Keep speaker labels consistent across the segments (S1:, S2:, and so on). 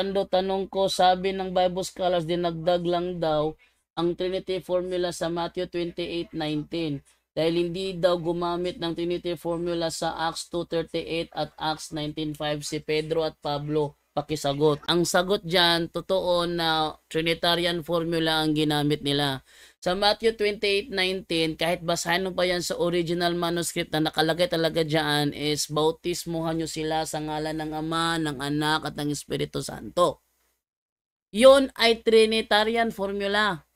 S1: Armando, tanong ko, sabi ng Bible scholars, dinagdag lang daw ang Trinity formula sa Matthew 28:19 dahil hindi daw gumamit ng Trinity formula sa Acts 2:38 at Acts 19:5 si Pedro at Pablo. Pakisagot. Ang sagot dyan, totoo na Trinitarian formula ang ginamit nila. Sa Matthew 28:19, kahit basahin mo pa yan sa original manuscript na nakalagay talaga dyan is, bautismuhan nyo sila sa ngalan ng Ama, ng Anak, at ng Espiritu Santo. Yun ay Trinitarian formula.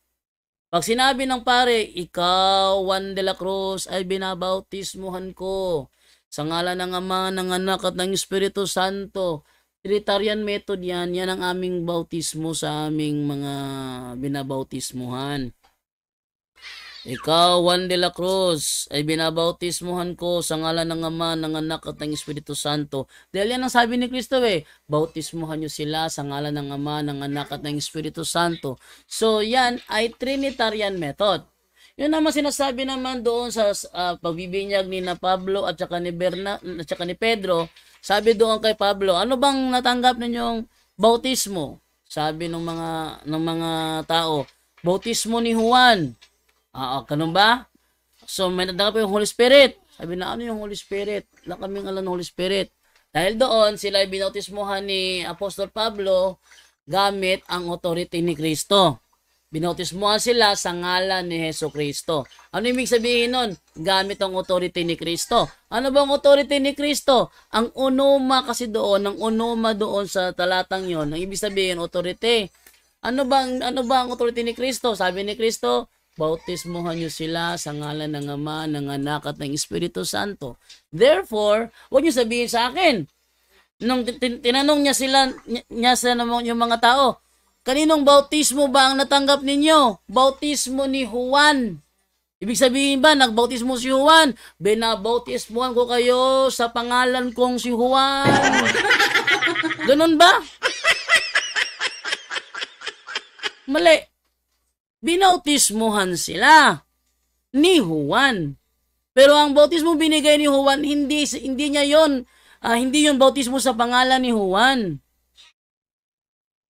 S1: Pag sinabi ng pare, ikaw, Juan de la Cruz, ay binabautismuhan ko sa ngalan ng Ama, ng Anak, at ng Espiritu Santo. Trinitarian method yan. Yan ang aming bautismo sa aming mga binabautismuhan. Ikaw, Juan de la Cruz, ay binabautismuhan ko sa ngalan ng Ama, ng Anak, at ng Espiritu Santo. Dahil yan ang sabi ni Kristo bautismuhan nyo sila sa ngalan ng Ama, ng Anak, at ng Espiritu Santo. So, yan ay Trinitarian method. Yun naman sinasabi naman doon sa pagbibinyag ni na Pablo at saka ni Pedro. Sabi doon kay Pablo, ano bang natanggap ninyong bautismo? Sabi ng mga tao, bautismo ni Juan. Ganun ba? So may natanggap yung Holy Spirit. Sabi na, ano yung Holy Spirit? Wala kaming alam ng Holy Spirit. Dahil doon, sila ay binautismuhan ni Apostol Pablo gamit ang authority ni Kristo. Binautismuhan sila sa ngalan ni Hesus Kristo. Ano ibig sabihin nun? Gamit ang authority ni Kristo. Ano bang authority ni Kristo? Ang unoma kasi doon, ang unoma doon sa talatang yon, ang ibig sabihin authority. Ano ba ang authority ni Kristo? Sabi ni Kristo, bautismuhan niyo sila sa ngalan ng Ama, ng Anak, at ng Espiritu Santo. Therefore, huwag niyo sabihin sa akin. Nung tinanong niya yung mga tao, kaninong bautismo ba ang natanggap ninyo? Bautismo ni Juan. Ibig sabihin ba, nagbautismo si Juan? Binabautismuhan ko kayo sa pangalan kong si Juan. Ganun ba? Mali. Binautismuhan sila ni Juan. Pero ang bautismo binigay ni Juan, hindi niya yon, hindi yon bautismo sa pangalan ni Juan.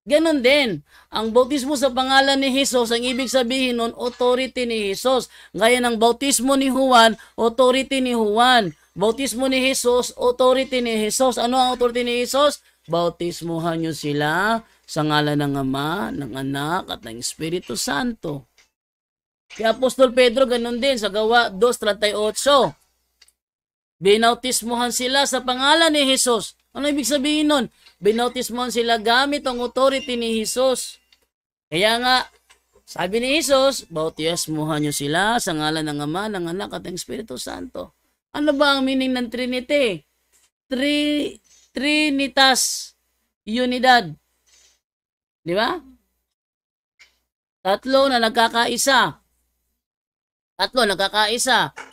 S1: Ganon din, ang bautismo sa pangalan ni Jesus, ang ibig sabihin nun, authority ni Jesus. Gaya ng bautismo ni Juan, authority ni Juan. Bautismo ni Jesus, authority ni Jesus. Ano ang authority ni Jesus? Bautismuhan nyo sila sa ngalan ng Ama, ng Anak, at ng Espiritu Santo. Kaya Apostol Pedro, ganon din, sa Gawa 2:38. Binautismuhan sila sa pangalan ni Jesus. Ano ibig sabihin nun? Binautismuhan sila gamit ang authority ni Jesus. Kaya nga, sabi ni Jesus, bautismuhan nyo sila sa ngalan ng Ama, ng Anak, at ng Espiritu Santo. Ano ba ang meaning ng Trinity? Trinitas, unidad. Di ba? Tatlo na nagkakaisa.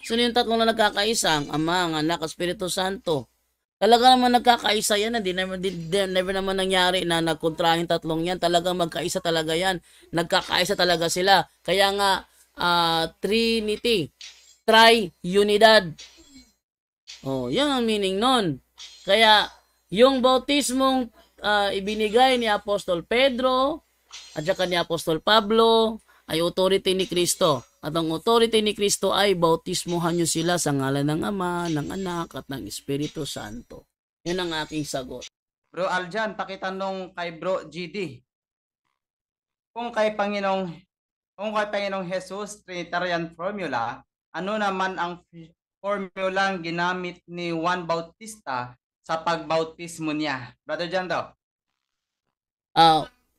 S1: Sino yung tatlong na nagkakaisa? Ang Ama, ang Anak, at Espiritu Santo. Talaga naman nagkakaisa yan. Never naman nangyari na nagkontrahin tatlong yan. Talagang magkaisa talaga yan. Nagkakaisa talaga sila. Kaya nga, Trinity. Tri-unidad. Yan ang meaning nun. Kaya, yung bautismong ibinigay ni Apostol Pedro at saka ni Apostol Pablo ay authority ni Kristo. At ang authority ni Kristo ay bautismuhan nyo sila sa ngalan ng Ama, ng Anak, at ng Espiritu Santo. Yun ang aking sagot.
S2: Bro Aljan, pakitanong kay Bro GD. Kung kay Panginoong Jesus Trinitarian formula, ano naman ang formulang ginamit ni Juan Bautista sa pagbautismo niya? Brother Jan daw.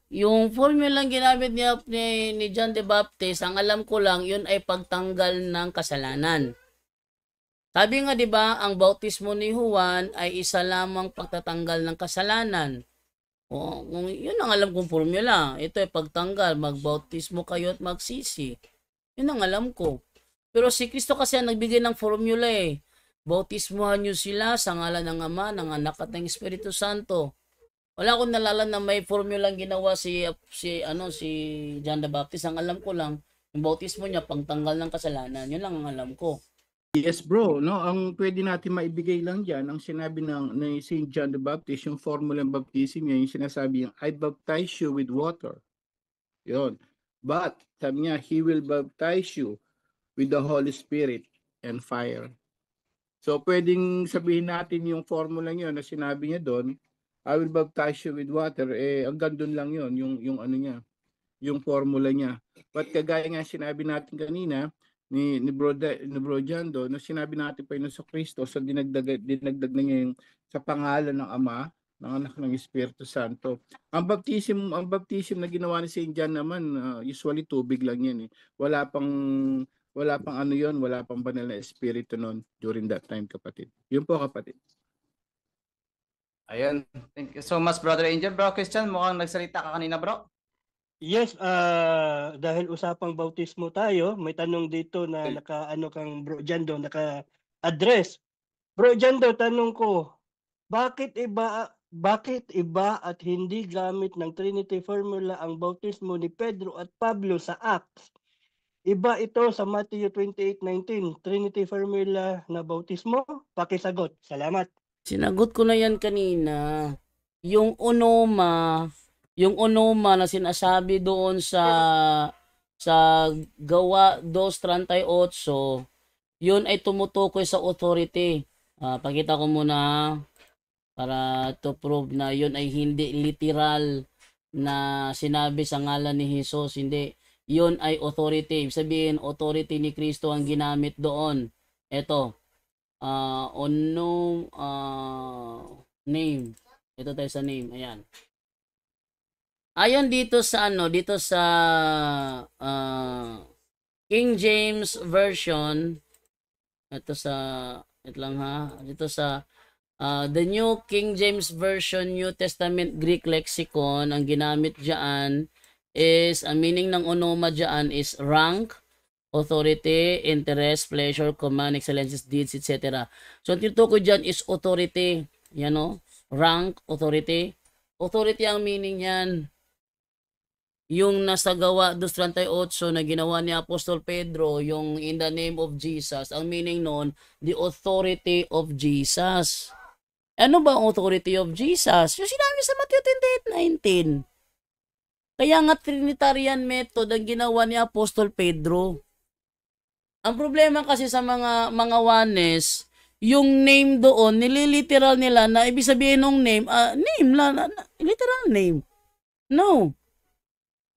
S1: Yung formula ginamit ni John the Baptist, ang alam ko lang, yun ay pagtanggal ng kasalanan. Sabi nga 'di ba, ang bautismo ni Juan ay isa lamang pagtatanggal ng kasalanan. Yun ang alam kong formula. Ito ay pagtanggal, magbautismo kayo at magsisi. Yun ang alam ko. Pero si Kristo kasi ang nagbigay ng formula Bautismuhan niyo sila sa ngalan ng Ama, ng Anak, at ng Espiritu Santo. Wala akong nalala na may formulang ginawa si John the Baptist. Ang alam ko lang, yung bautismo niya pangtanggal ng kasalanan. Yun lang ang alam ko.
S3: Yes bro, no, ang pwede natin maibigay lang diyan ang sinabi ni Saint John the Baptist, yung formula ng baptism niya, yung sinasabi niya, I baptize you with water. Yun. But sabi niya, he will baptize you with the Holy Spirit and fire. So pwedeng sabihin natin yung formula niyo na sinabi niya doon, I will baptize you with water, hanggang doon lang yun, yung ano niya, yung formula niya. But kagaya nga sinabi natin kanina, ni Bro Jando, no, sinabi natin pa yun sa Kristo, so dinagdag na niya yung sa pangalan ng Ama, ng Anak ng Espiritu Santo. Ang baptism na ginawa ni Saint John naman, usually tubig lang yan eh. Wala pang ano yon, wala pang banal na espiritu noon during that time, kapatid. Yun po, kapatid.
S2: Ayun. Thank you so much, Brother Angel. Bro Christian, mukhang nagsalita ka kanina, bro.
S4: Yes, dahil usapang bautismo tayo, may tanong dito na naka-ano kang Bro Jando, naka-address. Bro Jando, tanong ko, bakit iba at hindi gamit ng Trinity formula ang bautismo ni Pedro at Pablo sa Acts? Iba ito sa Matthew 28:19, Trinity formula na bautismo? Pakisagot. Salamat.
S1: Sinagot ko na yan kanina. Yung onoma na sinasabi doon sa Gawa 2:38, yun ay tumutukoy sa authority. Pakita ko muna para to prove na yun ay hindi literal na sinabi sa ngalan ni Jesus. Hindi. Yun ay authority. Ibig sabihin, authority ni Kristo ang ginamit doon. Ito. Name. Ito tayo sa name. Ayan. Ayon dito sa King James Version, dito sa the New King James Version New Testament Greek Lexicon, ang ginamit diyan is, ang meaning ng onoma diyan is rank, authority, interest, pleasure, command, excellences, deeds, etc. So ang tinutukoy diyan is authority, yan o, rank, authority. Authority ang meaning yan. Yung nasa Gawa 2:38 na ginawa ni Apostol Pedro, yung in the name of Jesus, ang meaning noon, the authority of Jesus. Ano ba ang authority of Jesus? Yung sinabi sa Matthew 28:19. Kaya nga Trinitarian method ang ginawa ni Apostol Pedro. Ang problema kasi sa mga Juanes, yung name doon, nililiteral nila na ibig sabihin ng name, literal name. No.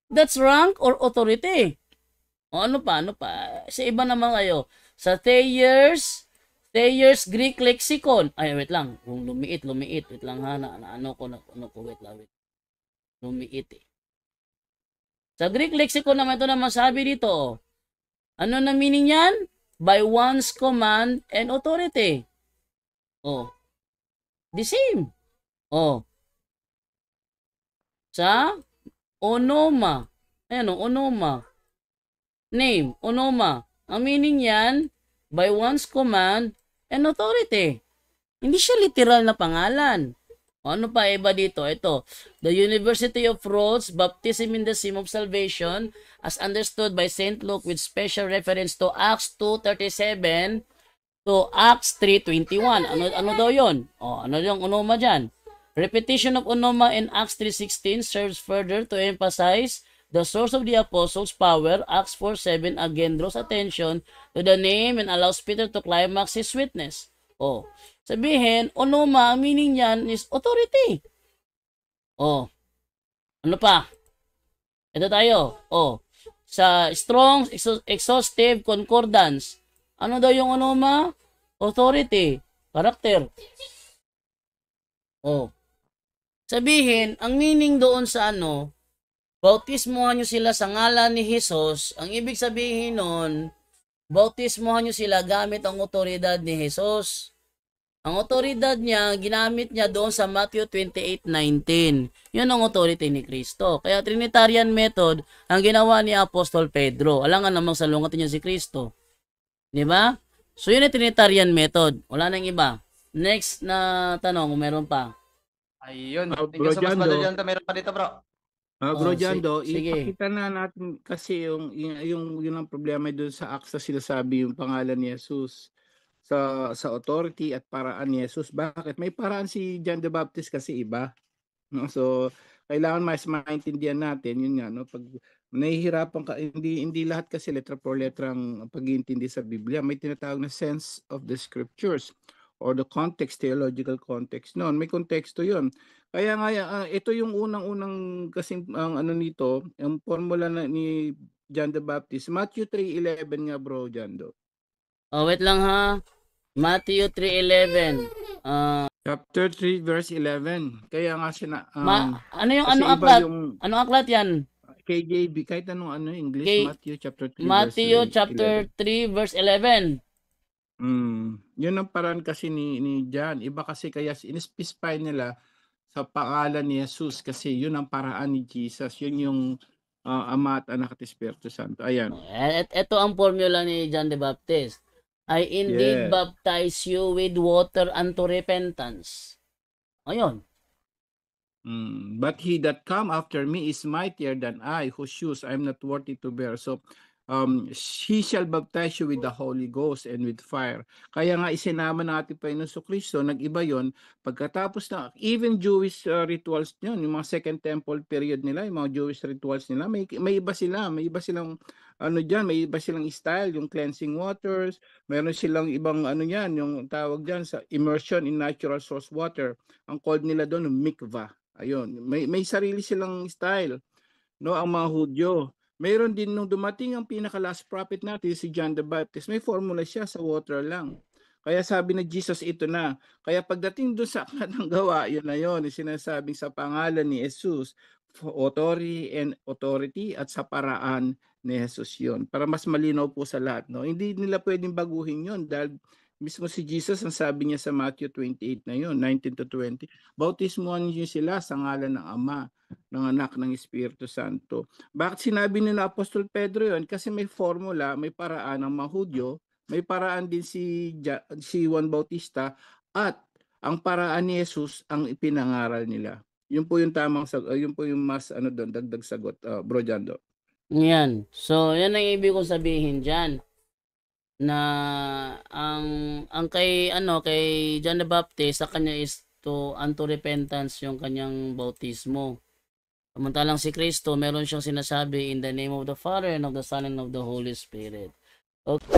S1: That's rank or authority. O ano pa? Sa iba naman kayo. Sa Thayer's Greek Lexicon. Ay, wait lang. Kung lumiit. Wait lang ha. Wait. Lumiit eh. Sa Greek Lexicon naman ito naman sabi dito. Ano na meaning yan? By one's command and authority. Oh. The same. Oh. Sa onoma. Ayan o, onoma. Name, onoma. Ang meaning yan, by one's command and authority. Hindi siya literal na pangalan. O, ano pa iba dito? Ito, the University of Rhodes, baptism in the name of salvation, as understood by St. Luke with special reference to Acts 2:37 to Acts 3:21. Ano daw yun? O, ano yung onoma dyan? Repetition of onoma in Acts 3:16 serves further to emphasize the source of the apostles' power. Acts 4:7 again draws attention to the name and allows Peter to climax his witness. Oh, sabihin, onoma, ang meaning niyan is authority. Oh, ano pa? Ito tayo. Oh, sa Strong's Exhaustive Concordance, ano daw yung onoma? Authority, character. Oh, sabihin, ang meaning doon sa bautismohan nyo sila sa ngalan ni Jesus, ang ibig sabihin nun, bautismohan nyo sila gamit ang otoridad ni Jesus. Ang otoridad niya, ginamit niya doon sa Matthew 28:19. Yun ang authority ni Kristo. Kaya Trinitarian method ang ginawa ni Apostol Pedro. Alangan namang salungatin niya si Kristo. Di ba? So yun ang Trinitarian method. Wala nang iba. Next na tanong, meron pa.
S2: Ayun. Thank you so much, Brother Jando. Meron pa dito, bro.
S3: Bro Jando,
S1: sige.
S3: ipakita na natin kasi yung ang problema doon sa Acts na sinasabi yung pangalan ni Jesus. sa authority at paraan ni Jesus. Bakit? May paraan si John the Baptist kasi iba, no? So kailangan mas maintindihan natin yun nga, no, pag nahihirapan ka, hindi lahat kasi letra por letra ang pag-iintindi sa Biblia. May tinatawag na sense of the scriptures or the context, theological context noon. May konteksto yun. Kaya nga ito yung unang kasi ang ano nito, ang formula ni John the Baptist, Matthew 3:11 nga, bro Jando.
S1: Oh, wait lang ha. Matthew 3:11.
S3: Chapter 3 verse 11. Kaya nga
S1: Ano yung
S3: kasi
S1: ano
S3: iba
S1: aklat?
S3: yung
S1: Ano aklat yan?
S3: KJV, kahit anong English,
S1: Kay-
S3: Matthew chapter 3
S1: Matthew
S3: verse
S1: chapter 3 verse 11.
S3: Yun ang paraan kasi ni John. Iba kasi kaya in-specify nila sa pangalan ni Jesus kasi yun ang paraan ni Jesus. Yun yung Ama at Anak at Espiritu Santo. Ayan.
S1: Ito ang formula ni John the Baptist. I indeed
S3: Yes.
S1: baptize you with water unto repentance. Ayun.
S3: But he that come after me is mightier than I, whose shoes I am not worthy to bear. So, he shall baptize you with the Holy Ghost and with fire. Kaya nga isinama ng ating Panginoon Kristo, nag-iba yon pagkatapos na, even Jewish rituals yun, yung mga Second Temple period nila, yung mga Jewish rituals nila, may iba sila, may iba silang may iba silang style, yung cleansing waters, meron silang ibang yung tawag dyan sa immersion in natural source water. Ang called nila doon, mikvah. Ayun, may sarili silang style, no, ang mga Hudyo. Mayroon din nung dumating ang pinaka last prophet natin si John the Baptist, may formula siya sa water lang. Kaya sabi na Jesus, ito na. Kaya pagdating doon sa aklat ng gawa, yun na yun, sinasabing sa pangalan ni Jesus, authority at sa paraan ni Jesus yun. Para mas malinaw po sa lahat, no? Hindi nila pwedeng baguhin yun dahil mismo si Jesus, ang sabi niya sa Matthew 28 na yun, 19 to 20, bautismuhan niyo sila sa ngalan ng Ama, ng Anak, ng Espiritu Santo. Bakit sinabi ni na Apostol Pedro yun? Kasi may formula, may paraan ng mga Hudyo, may paraan din si Juan Bautista, at ang paraan ni Jesus ang ipinangaral nila. Yun po yung tamang yun po yung mas dagdag sagot, Bro Jando.
S1: Yan. So, yan ang ibig kong sabihin diyan. Na ang kay John the Baptist sa kanya is unto repentance yung kanyang bautismo. Samantalang si Kristo meron siyang sinasabi in the name of the Father and of the Son and of the Holy Spirit. Okay.